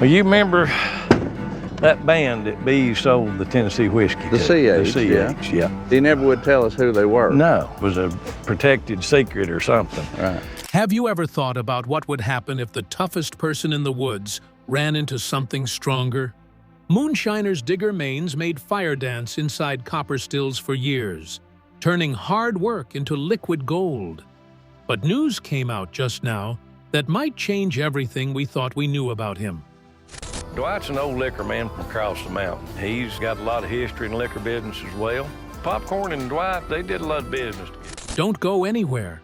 Well, you remember that band that B sold the Tennessee whiskey The to? CH, The CH, yeah. He never would tell us who they were. No, it was a protected secret or something. Right. Have you ever thought about what would happen if the toughest person in the woods ran into something stronger? Moonshiners Digger Manes made fire dance inside copper stills for years, turning hard work into liquid gold. But news came out just now that might change everything we thought we knew about him. Dwight's an old liquor man from across the mountain. He's got a lot of history in the liquor business as well. Popcorn and Dwight, they did a lot of business. Don't go anywhere,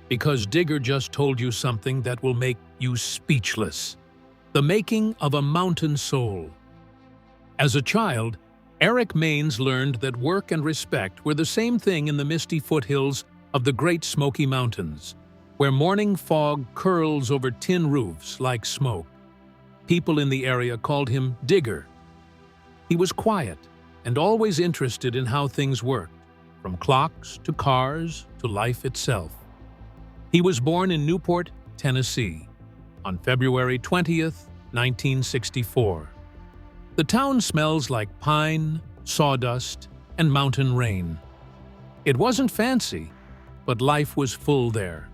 because Digger just told you something that will make you speechless. The making of a mountain soul. As a child, Eric Manes learned that work and respect were the same thing in the misty foothills of the Great Smoky Mountains, where morning fog curls over tin roofs like smoke. People in the area called him Digger. He was quiet and always interested in how things worked, from clocks to cars to life itself. He was born in Newport, Tennessee, on February 20th, 1964. The town smells like pine, sawdust, and mountain rain. It wasn't fancy, but life was full there.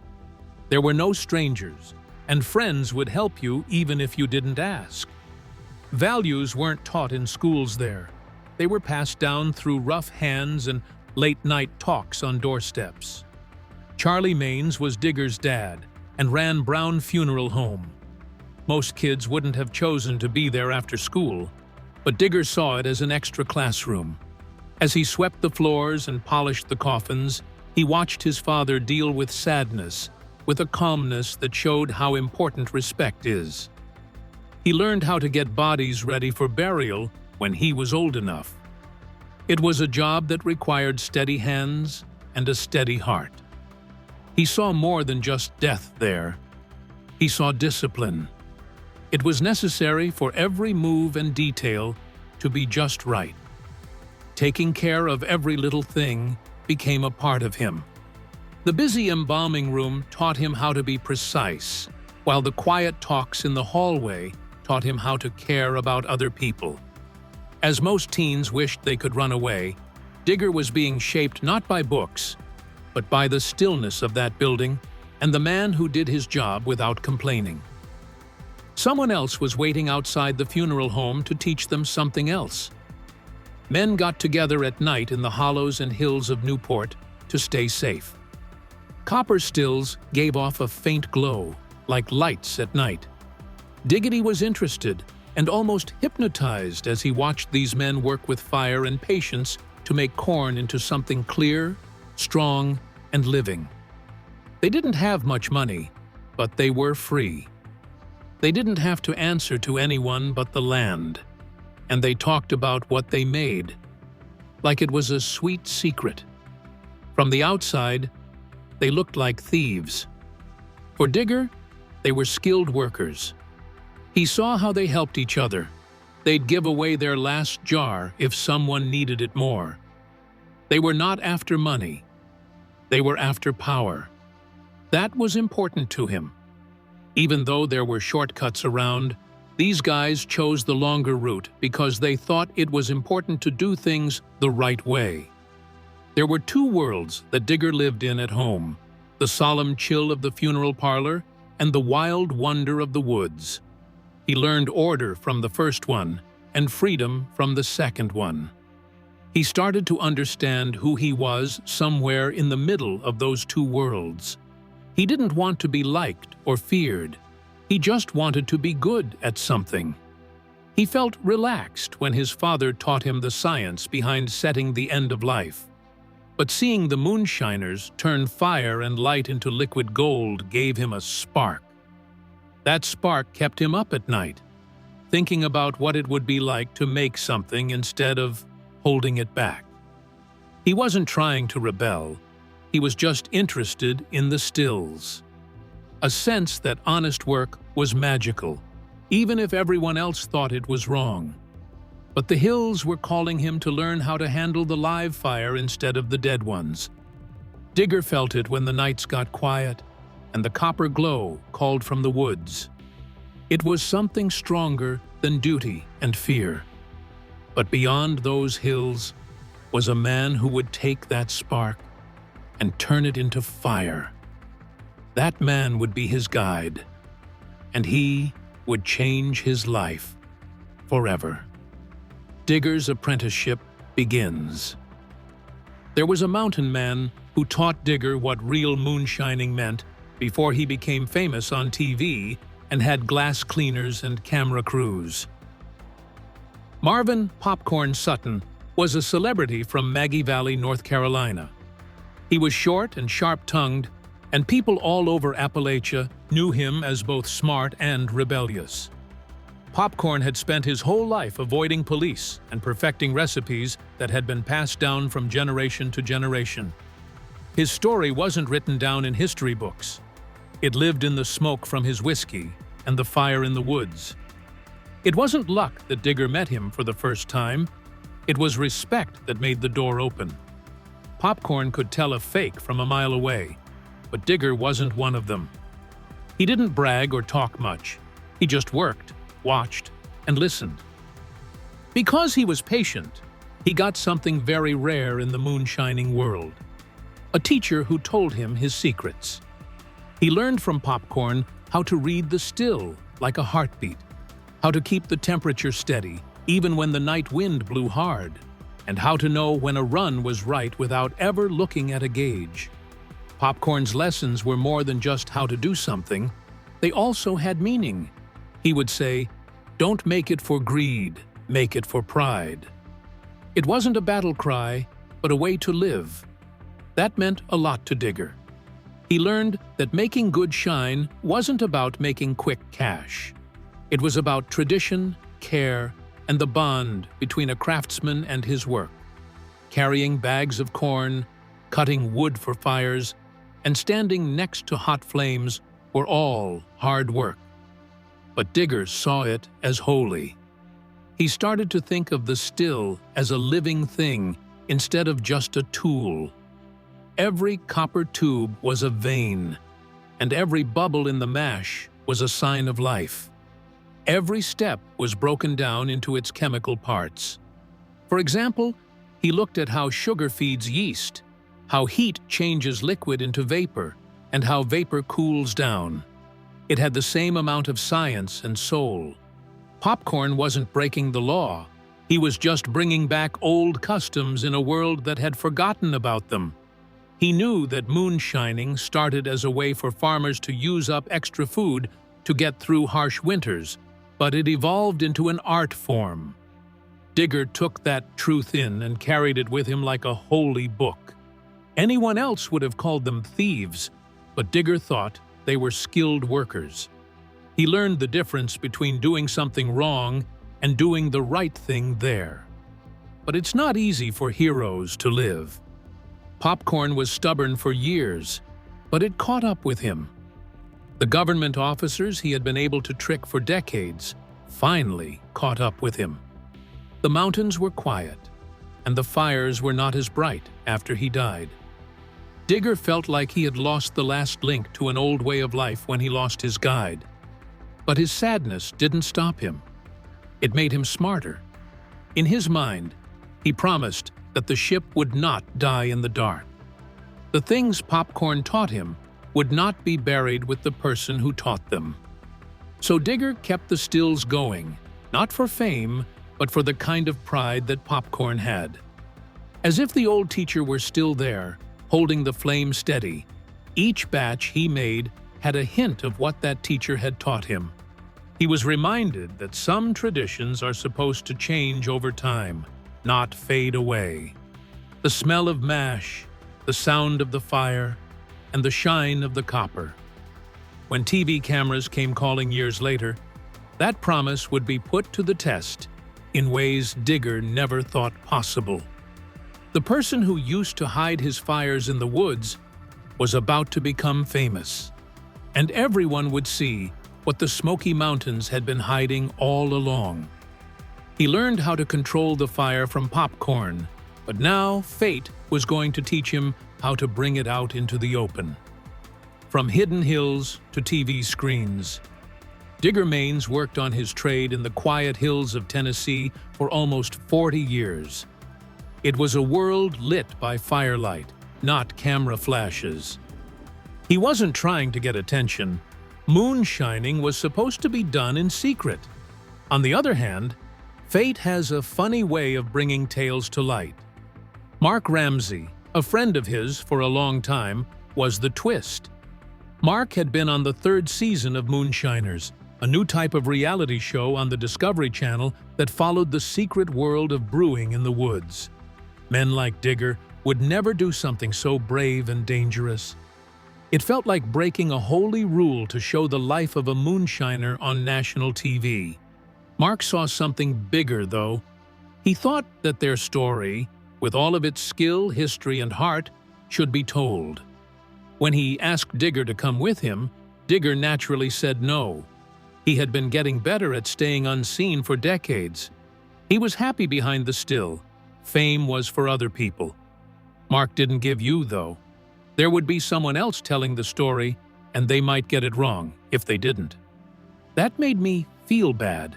There were no strangers, and friends would help you even if you didn't ask. Values weren't taught in schools there. They were passed down through rough hands and late-night talks on doorsteps. Charlie Manes was Digger's dad and ran Brown Funeral Home. Most kids wouldn't have chosen to be there after school, but Digger saw it as an extra classroom. As he swept the floors and polished the coffins, he watched his father deal with sadness with a calmness that showed how important respect is. He learned how to get bodies ready for burial when he was old enough. It was a job that required steady hands and a steady heart. He saw more than just death there. He saw discipline. It was necessary for every move and detail to be just right. Taking care of every little thing became a part of him. The busy embalming room taught him how to be precise, while the quiet talks in the hallway taught him how to care about other people. As most teens wished they could run away, Digger was being shaped not by books, but by the stillness of that building and the man who did his job without complaining. Someone else was waiting outside the funeral home to teach them something else. Men got together at night in the hollows and hills of Newport to stay safe. Copper stills gave off a faint glow, like lights at night. Diggity was interested and almost hypnotized as he watched these men work with fire and patience to make corn into something clear, strong, and living. They didn't have much money, but they were free. They didn't have to answer to anyone but the land, and they talked about what they made, like it was a sweet secret. From the outside, they looked like thieves. For Digger, they were skilled workers. He saw how they helped each other. They'd give away their last jar if someone needed it more. They were not after money. They were after power. That was important to him. Even though there were shortcuts around, these guys chose the longer route because they thought it was important to do things the right way. There were two worlds that Digger lived in at home, the solemn chill of the funeral parlor and the wild wonder of the woods. He learned order from the first one and freedom from the second one. He started to understand who he was somewhere in the middle of those two worlds. He didn't want to be liked or feared. He just wanted to be good at something. He felt relaxed when his father taught him the science behind setting the end of life. But seeing the moonshiners turn fire and light into liquid gold gave him a spark. That spark kept him up at night, thinking about what it would be like to make something instead of holding it back. He wasn't trying to rebel. He was just interested in the stills. A sense that honest work was magical, even if everyone else thought it was wrong. But the hills were calling him to learn how to handle the live fire instead of the dead ones. Digger felt it when the nights got quiet and the copper glow called from the woods. It was something stronger than duty and fear. But beyond those hills was a man who would take that spark and turn it into fire. That man would be his guide, and he would change his life forever. Digger's apprenticeship begins. There was a mountain man who taught Digger what real moonshining meant before he became famous on TV and had glass cleaners and camera crews. Marvin Popcorn Sutton was a celebrity from Maggie Valley, North Carolina. He was short and sharp-tongued, and people all over Appalachia knew him as both smart and rebellious. Popcorn had spent his whole life avoiding police and perfecting recipes that had been passed down from generation to generation. His story wasn't written down in history books. It lived in the smoke from his whiskey and the fire in the woods. It wasn't luck that Digger met him for the first time. It was respect that made the door open. Popcorn could tell a fake from a mile away, but Digger wasn't one of them. He didn't brag or talk much. He just worked, watched, and listened. Because he was patient, he got something very rare in the moonshining world: a teacher who told him his secrets. He learned from Popcorn how to read the still like a heartbeat, how to keep the temperature steady even when the night wind blew hard, and how to know when a run was right without ever looking at a gauge. Popcorn's lessons were more than just how to do something. They also had meaning. He would say, "Don't make it for greed, make it for pride." It wasn't a battle cry, but a way to live. That meant a lot to Digger. He learned that making good shine wasn't about making quick cash. It was about tradition, care, and the bond between a craftsman and his work. Carrying bags of corn, cutting wood for fires, and standing next to hot flames were all hard work. But Digger saw it as holy. He started to think of the still as a living thing instead of just a tool. Every copper tube was a vein, and every bubble in the mash was a sign of life. Every step was broken down into its chemical parts. For example, he looked at how sugar feeds yeast, how heat changes liquid into vapor, and how vapor cools down. It had the same amount of science and soul. Popcorn wasn't breaking the law. He was just bringing back old customs in a world that had forgotten about them. He knew that moonshining started as a way for farmers to use up extra food to get through harsh winters, but it evolved into an art form. Digger took that truth in and carried it with him like a holy book. Anyone else would have called them thieves, but Digger thought they were skilled workers. He learned the difference between doing something wrong and doing the right thing there. But it's not easy for heroes to live. Popcorn was stubborn for years, but it caught up with him. The government officers he had been able to trick for decades finally caught up with him. The mountains were quiet, and the fires were not as bright after he died. Digger felt like he had lost the last link to an old way of life when he lost his guide. But his sadness didn't stop him. It made him smarter. In his mind, he promised that the ship would not die in the dark. The things Popcorn taught him would not be buried with the person who taught them. So Digger kept the stills going, not for fame, but for the kind of pride that Popcorn had. As if the old teacher were still there, holding the flame steady, each batch he made had a hint of what that teacher had taught him. He was reminded that some traditions are supposed to change over time, not fade away. The smell of mash, the sound of the fire, and the shine of the copper. When TV cameras came calling years later, that promise would be put to the test in ways Digger never thought possible. The person who used to hide his fires in the woods was about to become famous, and everyone would see what the Smoky Mountains had been hiding all along. He learned how to control the fire from Popcorn, but now fate was going to teach him how to bring it out into the open. From hidden hills to TV screens, Digger Manes worked on his trade in the quiet hills of Tennessee for almost 40 years. It was a world lit by firelight, not camera flashes. He wasn't trying to get attention. Moonshining was supposed to be done in secret. On the other hand, fate has a funny way of bringing tales to light. Mark Ramsey, a friend of his for a long time, was the twist. Mark had been on the 3rd season of Moonshiners, a new type of reality show on the Discovery Channel that followed the secret world of brewing in the woods. Men like Digger would never do something so brave and dangerous. It felt like breaking a holy rule to show the life of a moonshiner on national TV. Mark saw something bigger, though. He thought that their story, with all of its skill, history, and heart, should be told. When he asked Digger to come with him, Digger naturally said no. He had been getting better at staying unseen for decades. He was happy behind the still. Fame was for other people. Mark didn't give you, though. There would be someone else telling the story, and they might get it wrong if they didn't. That made me feel bad.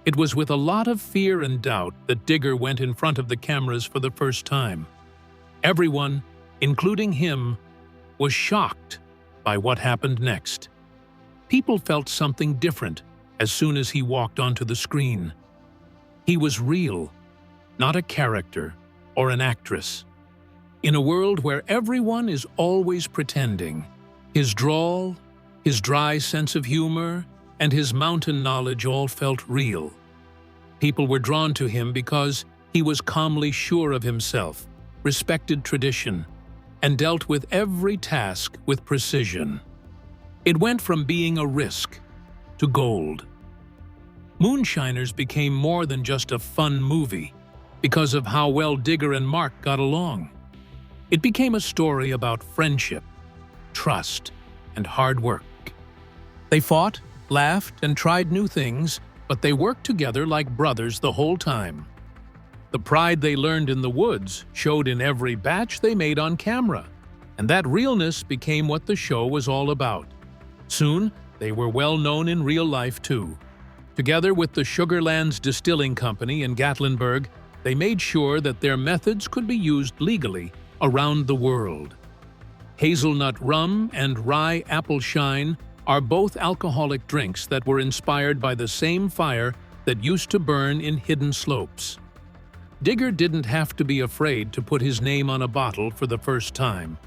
It was with a lot of fear and doubt that Digger went in front of the cameras for the first time. Everyone, including him, was shocked by what happened next. People felt something different as soon as he walked onto the screen. He was real, not a character or an actress. In a world where everyone is always pretending, his drawl, his dry sense of humor, and his mountain knowledge all felt real. People were drawn to him because he was calmly sure of himself, respected tradition, and dealt with every task with precision. It went from being a risk to gold. Moonshiners became more than just a fun movie because of how well Digger and Mark got along. It became a story about friendship, trust, and hard work. They fought, laughed, and tried new things, but they worked together like brothers the whole time. The pride they learned in the woods showed in every batch they made on camera, and that realness became what the show was all about. Soon, they were well known in real life too. Together with the Sugarlands Distilling Company in Gatlinburg, they made sure that their methods could be used legally around the world. Hazelnut rum and rye apple shine are both alcoholic drinks that were inspired by the same fire that used to burn in hidden slopes. Digger didn't have to be afraid to put his name on a bottle for the first time.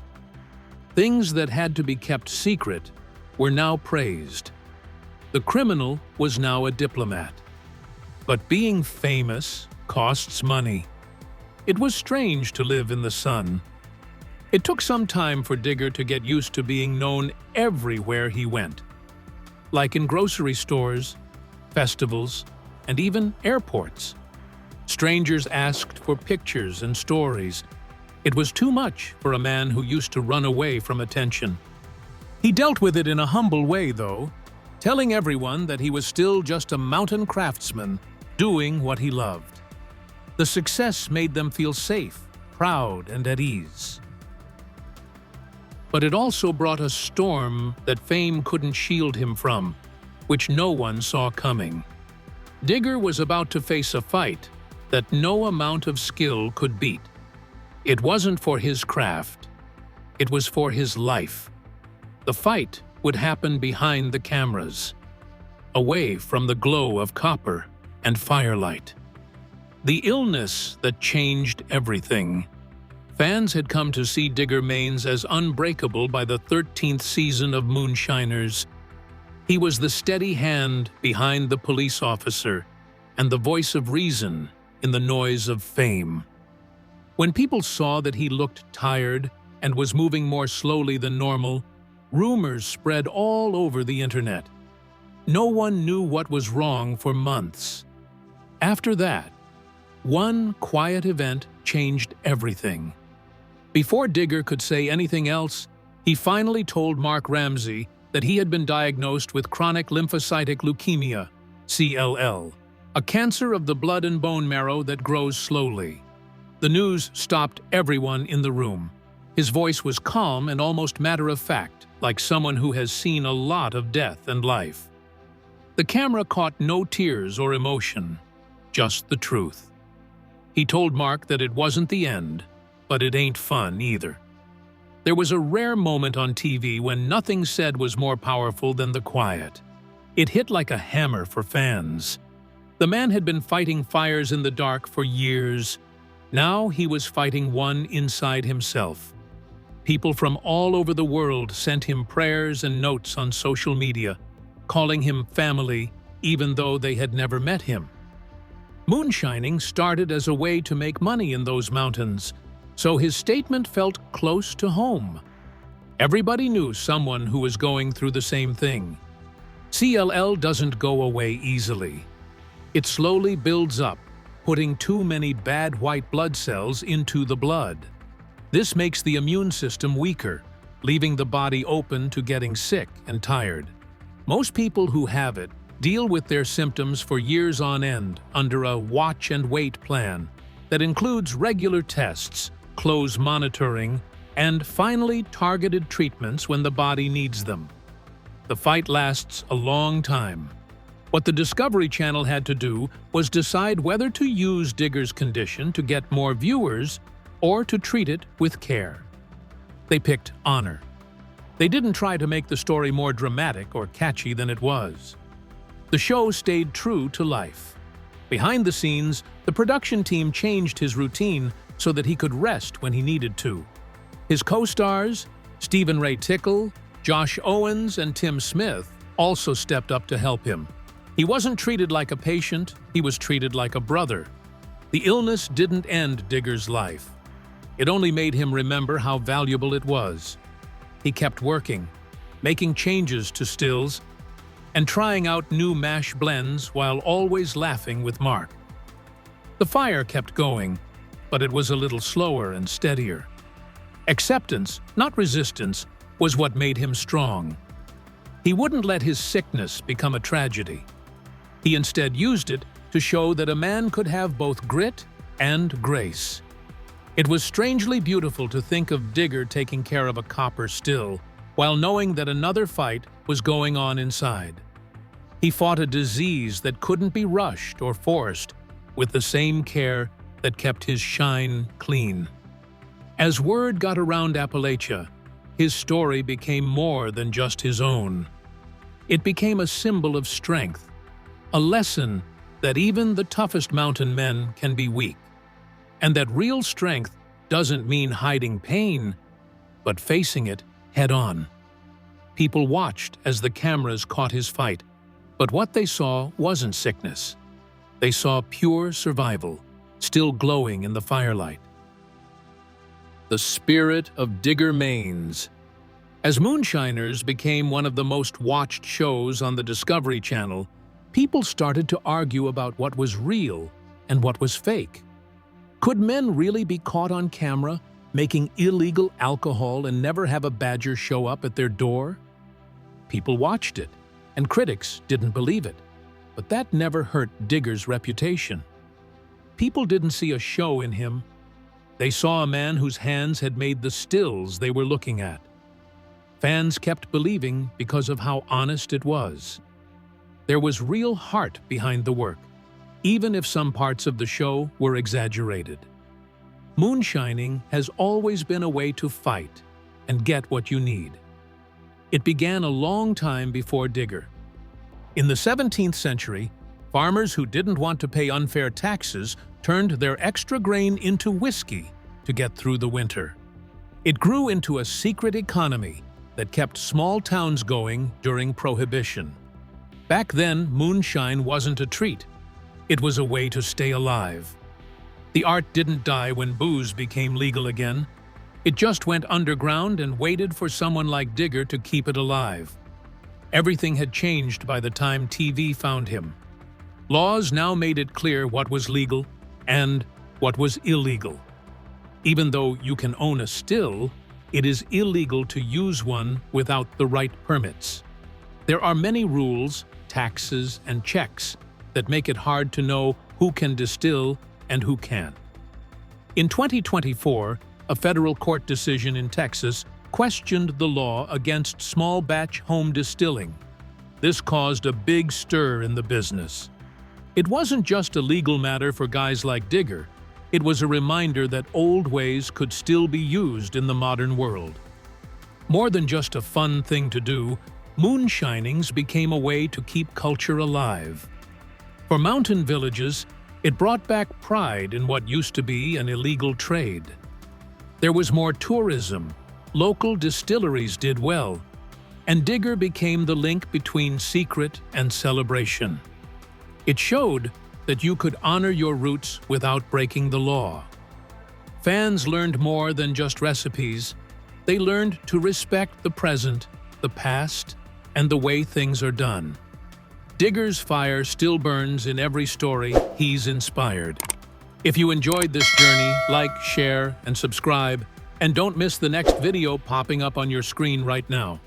Things that had to be kept secret were now praised. The criminal was now a diplomat. But being famous costs money. It was strange to live in the sun. It took some time for Digger to get used to being known everywhere he went. Like in grocery stores, festivals, and even airports. Strangers asked for pictures and stories. It was too much for a man who used to run away from attention. He dealt with it in a humble way, though, telling everyone that he was still just a mountain craftsman doing what he loved. The success made them feel safe, proud, and at ease. But it also brought a storm that fame couldn't shield him from, which no one saw coming. Digger was about to face a fight that no amount of skill could beat. It wasn't for his craft. It was for his life. The fight would happen behind the cameras, away from the glow of copper and firelight. The illness that changed everything. Fans had come to see Digger Manes as unbreakable by the 13th season of Moonshiners. He was the steady hand behind the police officer and the voice of reason in the noise of fame. When people saw that he looked tired and was moving more slowly than normal, rumors spread all over the internet. No one knew what was wrong for months. After that, one quiet event changed everything. Before Digger could say anything else, he finally told Mark Ramsey that he had been diagnosed with chronic lymphocytic leukemia, CLL, a cancer of the blood and bone marrow that grows slowly. The news stopped everyone in the room. His voice was calm and almost matter-of-fact, like someone who has seen a lot of death and life. The camera caught no tears or emotion, just the truth. He told Mark that it wasn't the end, but it ain't fun either. There was a rare moment on TV when nothing said was more powerful than the quiet. It hit like a hammer for fans. The man had been fighting fires in the dark for years. Now he was fighting one inside himself. People from all over the world sent him prayers and notes on social media, calling him family even though they had never met him. Moonshining started as a way to make money in those mountains, so his statement felt close to home. Everybody knew someone who was going through the same thing. CLL doesn't go away easily. It slowly builds up, putting too many bad white blood cells into the blood. This makes the immune system weaker, leaving the body open to getting sick and tired. Most people who have it deal with their symptoms for years on end under a watch-and-wait plan that includes regular tests, close monitoring, and finally targeted treatments when the body needs them. The fight lasts a long time. What the Discovery Channel had to do was decide whether to use Digger's condition to get more viewers or to treat it with care. They picked honor. They didn't try to make the story more dramatic or catchy than it was. The show stayed true to life. Behind the scenes, the production team changed his routine so that he could rest when he needed to. His co-stars, Stephen Ray Tickle, Josh Owens, and Tim Smith, also stepped up to help him. He wasn't treated like a patient, he was treated like a brother. The illness didn't end Digger's life. It only made him remember how valuable it was. He kept working, making changes to stills, and trying out new mash blends while always laughing with Mark. The fire kept going, but it was a little slower and steadier. Acceptance, not resistance, was what made him strong. He wouldn't let his sickness become a tragedy. He instead used it to show that a man could have both grit and grace. It was strangely beautiful to think of Digger taking care of a copper still, while knowing that another fight was going on inside. He fought a disease that couldn't be rushed or forced, with the same care that kept his shine clean. As word got around Appalachia, his story became more than just his own. It became a symbol of strength, a lesson that even the toughest mountain men can be weak, and that real strength doesn't mean hiding pain, but facing it head-on. People watched as the cameras caught his fight, but what they saw wasn't sickness. They saw pure survival, still glowing in the firelight. The spirit of Digger Manes. As Moonshiners became one of the most watched shows on the Discovery Channel, people started to argue about what was real and what was fake. Could men really be caught on camera making illegal alcohol and never have a badger show up at their door? People watched it, and critics didn't believe it, but that never hurt Digger's reputation. People didn't see a show in him. They saw a man whose hands had made the stills they were looking at. Fans kept believing because of how honest it was. There was real heart behind the work, even if some parts of the show were exaggerated. Moonshining has always been a way to fight and get what you need. It began a long time before Digger. In the 17th century, farmers who didn't want to pay unfair taxes turned their extra grain into whiskey to get through the winter. It grew into a secret economy that kept small towns going during Prohibition. Back then, moonshine wasn't a treat. It was a way to stay alive. The art didn't die when booze became legal again. It just went underground and waited for someone like Digger to keep it alive. Everything had changed by the time TV found him. Laws now made it clear what was legal and what was illegal. Even though you can own a still, it is illegal to use one without the right permits. There are many rules, taxes, and checks that make it hard to know who can distill and who can't. In 2024, a federal court decision in Texas questioned the law against small-batch home distilling. this caused a big stir in the business. It wasn't just a legal matter for guys like Digger. It was a reminder that old ways could still be used in the modern world. More than just a fun thing to do, moonshinings became a way to keep culture alive. For mountain villages, it brought back pride in what used to be an illegal trade. There was more tourism, local distilleries did well, and Digger became the link between secret and celebration. It showed that you could honor your roots without breaking the law. Fans learned more than just recipes. They learned to respect the present, the past, and the way things are done. Digger's fire still burns in every story he's inspired. If you enjoyed this journey, like, share, and subscribe, and don't miss the next video popping up on your screen right now.